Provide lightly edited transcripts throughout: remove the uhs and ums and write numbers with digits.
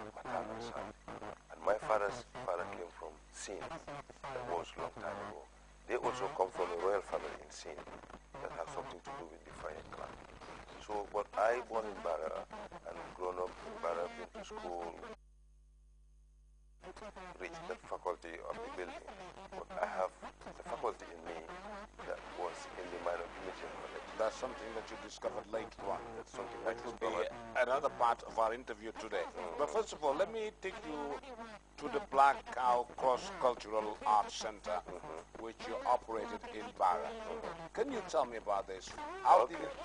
maternal side. And my father's father came from Sin. That was a long time ago. They also come from a royal family in Sin that has something to do with the Fayed clan. So, but I born in Bara and grown up in Bara, been to school, reached the faculty of the building. But I have the faculty in me that was in the minor imaging college. That's something that you discovered later on. That's something That will be another part of our interview today. But first of all, let me take you to the Black Cow Cross-Cultural Arts Center, which you operated in Bara. Can you tell me about this? How did it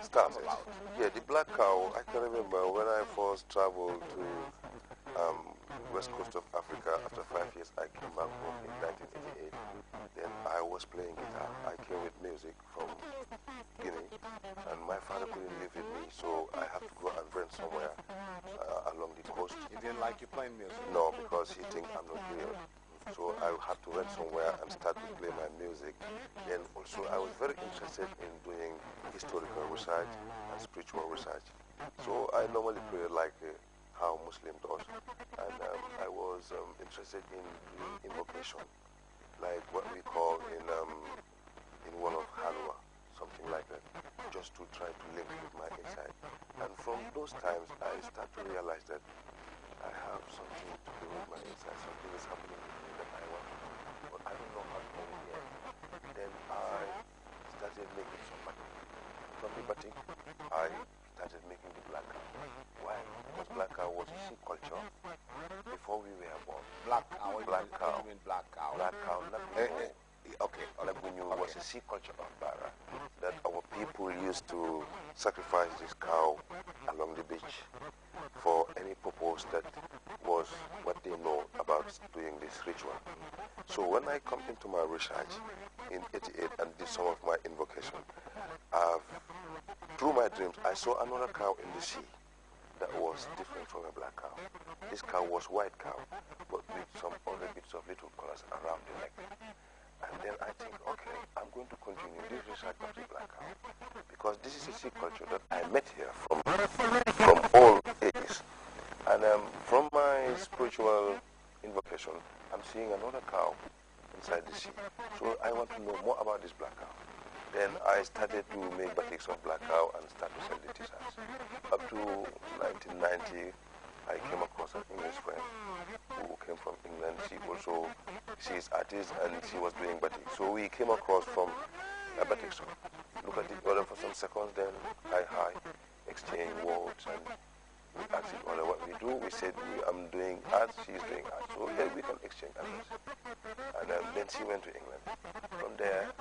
start about? Yeah, the Black Cow, I can remember when I first traveled to west coast of Africa. After 5 years, I came back home in 1988. Then I was playing guitar. I came with music from Guinea, and my father couldn't live with me, so I had to go and rent somewhere along the coast. He didn't like you playing music? No, because he thinks I'm not real. So I had to rent somewhere and start to play my music. Then also I was very interested in doing historical research and spiritual research. So I normally pray like how Muslim does, and I was interested in doing invocation, like what we call in one of Halwa, something like that, just to try to link with my inside. And from those times, I start to realize that I have something to do with my inside. Something is happening with me that I want to do, but I don't know how to do it yet. Then I started making some batik. From the batik, I started making the black cow. Why? Because black cow was a sea culture before we were born. Black cow? Black cow. You mean black cow? Black cow. Okay. Lagunyu was a sea culture of Bara that our people used to sacrifice this cow along the beach for any purpose that was what they know about doing this ritual. So when I come into my research in 88 and did some of my invocation, through my dreams, I saw another cow in the sea that was different from a black cow. This cow was white cow, but with some other bits of little colors around the neck. And then I think, okay, I'm going to continue this research of the black cow, because this is a sea culture that I met here from all ages. And from my spiritual invocation, I'm seeing another cow inside the sea. So I want to know more about this black cow. Then I started to make batiks of black cow and start to sell the t-shirts. Up to 1990, I came across an English friend who came from England. She's artist and she was doing batik. So we came across from a batik shop. Look at the other for some seconds, then hi, exchange words, and we asked each other what we do. We said, I'm doing art, she's doing art. So then we can exchange address. And then she went to England. From there,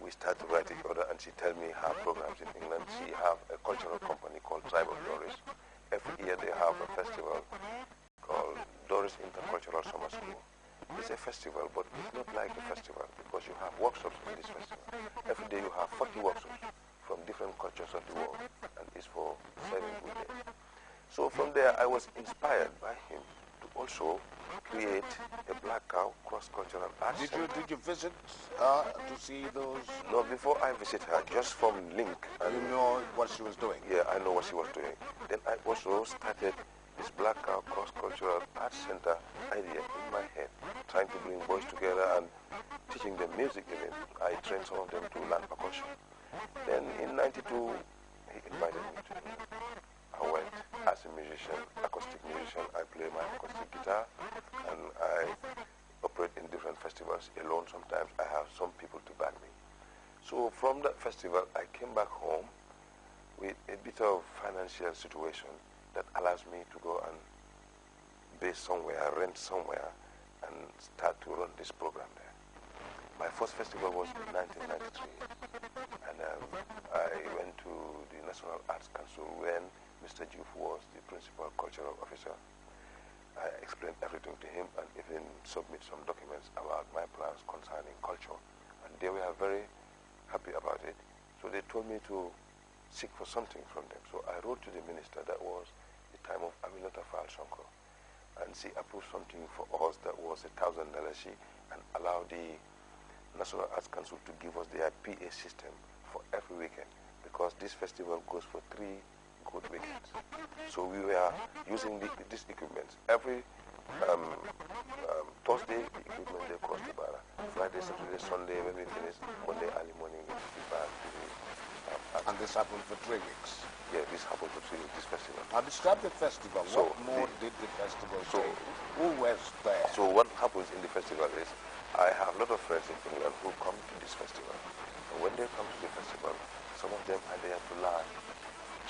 we started to write each other, and she told me her programs in England. She have a cultural company called Tribe of Doris. Every year they have a festival called Doris Intercultural Summer School. It's a festival, but it's not like a festival because you have workshops in this festival. Every day you have 40 workshops from different cultures of the world, and it's for 7 good days. So from there, I was inspired by him to also create a black cow cross-cultural art center. Did you visit to see those? No, before I visit her, just from link. And you know what she was doing? Yeah, I know what she was doing. Then I also started this black cow cross-cultural art center idea in my head, trying to bring boys together and teaching them music even. I trained some of them to learn percussion. Then in 92, he invited me to him. I went as a musician, acoustic musician. I play my acoustic guitar and I operate in different festivals alone. Sometimes I have some people to back me. So from that festival, I came back home with a bit of financial situation that allows me to go and base somewhere, rent somewhere, and start to run this program there. My first festival was in 1993, and I went to the National Arts Council when Mr. Juf was the principal cultural officer. I explained everything to him and even submit some documents about my plans concerning culture, and they were very happy about it. So they told me to seek for something from them. So I wrote to the minister. That was the time of Aminata Fall Sonko, and she approved something for us that was $1,000 and allowed the National Arts Council to give us their PA system for every weekend, because this festival goes for 3 good weekends. So we were using this equipment. Every Thursday, the equipment they cross the Barra. Friday, Saturday, Sunday, when we finish, Monday early morning, we be back to the and this happened for 3 weeks. Yeah, this happened for 3 weeks, this festival. Now describe the festival. So what more did the festival say? Who was there? So what happens in the festival is, I have a lot of friends in England who come to this festival. And when they come to the festival, some of them are there to learn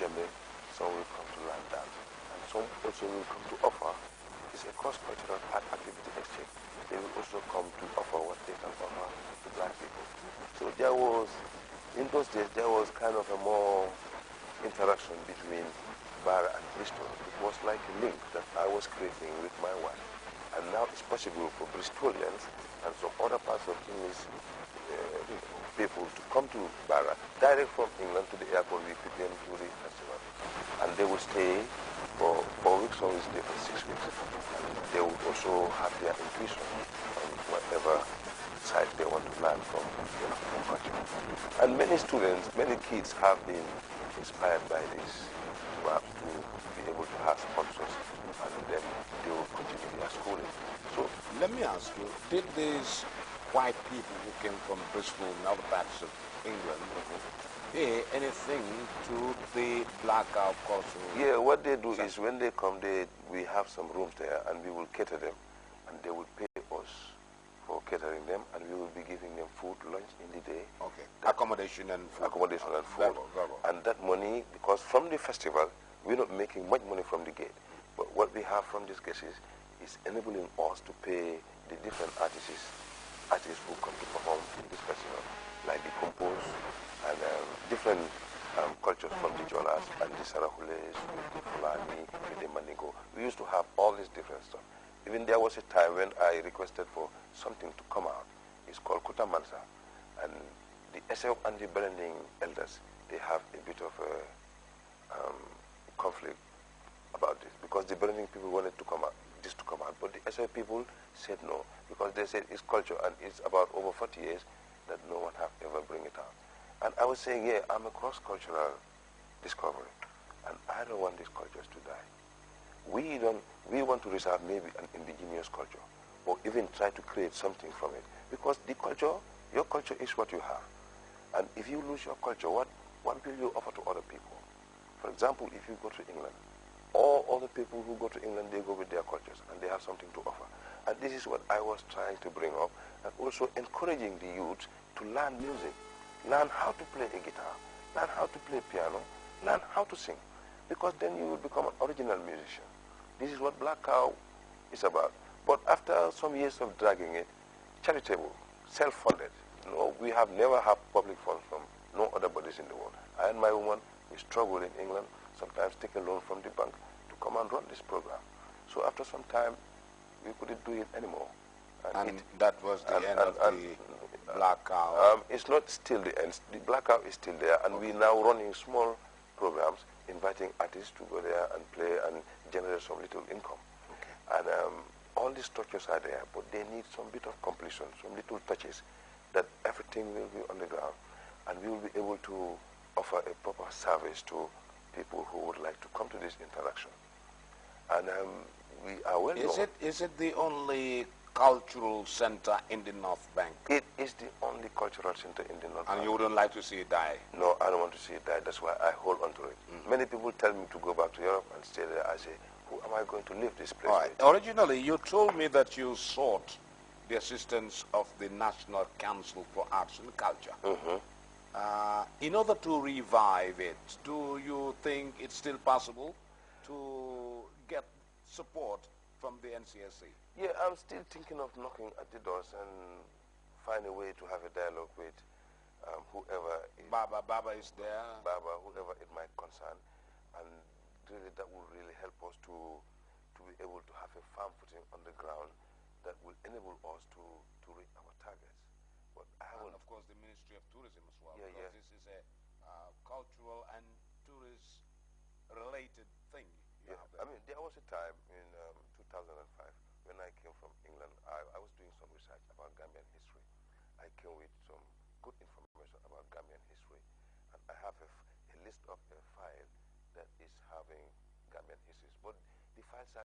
djembe, some will come to learn dance, and some also will come to offer. It's a cross-cultural art activity exchange. They will also come to offer what they can offer to black people. So there was, in those days, there was kind of a more interaction between Barra and Bristol. It was like a link that I was creating with my wife. And now it's possible for Bristolians and some other parts of English people to come to Barra, direct from England to the airport. We pick them to the festival. And they will stay for 4 weeks or we stay for 6 weeks. And they will also have their intuition on whatever side they want to learn from the African culture. And many students, many kids have been inspired by this, perhaps to be able to have sponsors, and then they will continue their schooling. So let me ask you, did these white people who came from Bristol and other parts of England pay anything to the blackout culture? Yeah, what they do is when they come, we have some rooms there and we will cater them, and they will pay us for catering them, and we will be giving them food, lunch in the day. Okay. Accommodation and food. Accommodation and food. And that money, because from the festival, we're not making much money from the gate, but what we have from these guests is enabling us to pay the different artists who come to perform in this festival, like the Compos and different cultures from the Jolas and the Sarahules, with the Fulani, with the Manigo. We used to have all this different stuff. Even there was a time when I requested for something to come out. It's called Kuta Mansa. And the SF and the Berending elders, they have a bit of a conflict about this, because the Berending people wanted to come out, this to come out, but the SF people said no, because they said it's culture and it's about over 40 years that no one have ever bring it out. And I was saying, yeah, I'm a cross-cultural discovery, and I don't want these cultures to die. We want to reserve maybe an indigenous culture, or even try to create something from it. Because the culture, your culture is what you have. And if you lose your culture, what will you offer to other people? For example, if you go to England, all other people who go to England, they go with their cultures, and they have something to offer. And this is what I was trying to bring up, and also encouraging the youth to learn music, learn how to play a guitar, learn how to play piano, learn how to sing, because then you will become an original musician. This is what Black Cow is about. But after some years of dragging it, charitable, self-funded. No, we have never had public funds from no other bodies in the world. I and my woman, we struggle in England, sometimes take a loan from the bank to come and run this program. So after some time, we couldn't do it anymore. And that was the end of the Black Cow? It's not still the end. The Black Cow is still there, and we're now running small programs, inviting artists to go there and play and generate some little income. Okay. And all these structures are there, but they need some bit of completion, some little touches, that everything will be on the ground, and we will be able to offer a proper service to people who would like to come to this interaction. And we are well known. Is it the only cultural center in the North Bank? It is the only cultural center in the North Bank. And you wouldn't like to see it die? No, I don't want to see it die. That's why I hold on to it. Many people tell me to go back to Europe and stay there. I say, who am I going to leave this place with? Originally, you told me that you sought the assistance of the National Council for Arts and Culture. In order to revive it, do you think it's still possible to get support from the NCSC? Yeah, I'm still thinking of knocking at the doors and find a way to have a dialogue with whoever is... Baba is there. Baba, whoever it might concern. And really that will really help us to be able to have a firm footing on the ground that will enable us to reach our targets. But I haven't... And of course the Ministry of Tourism as well, yeah, because this is a cultural and tourist-related thing. Yeah, I mean, there was a time in 2005 when I came from England. I was doing some research about Gambian history. I came with some good information about Gambian history, and I have a list of a file that is having Gambian histories. But the files are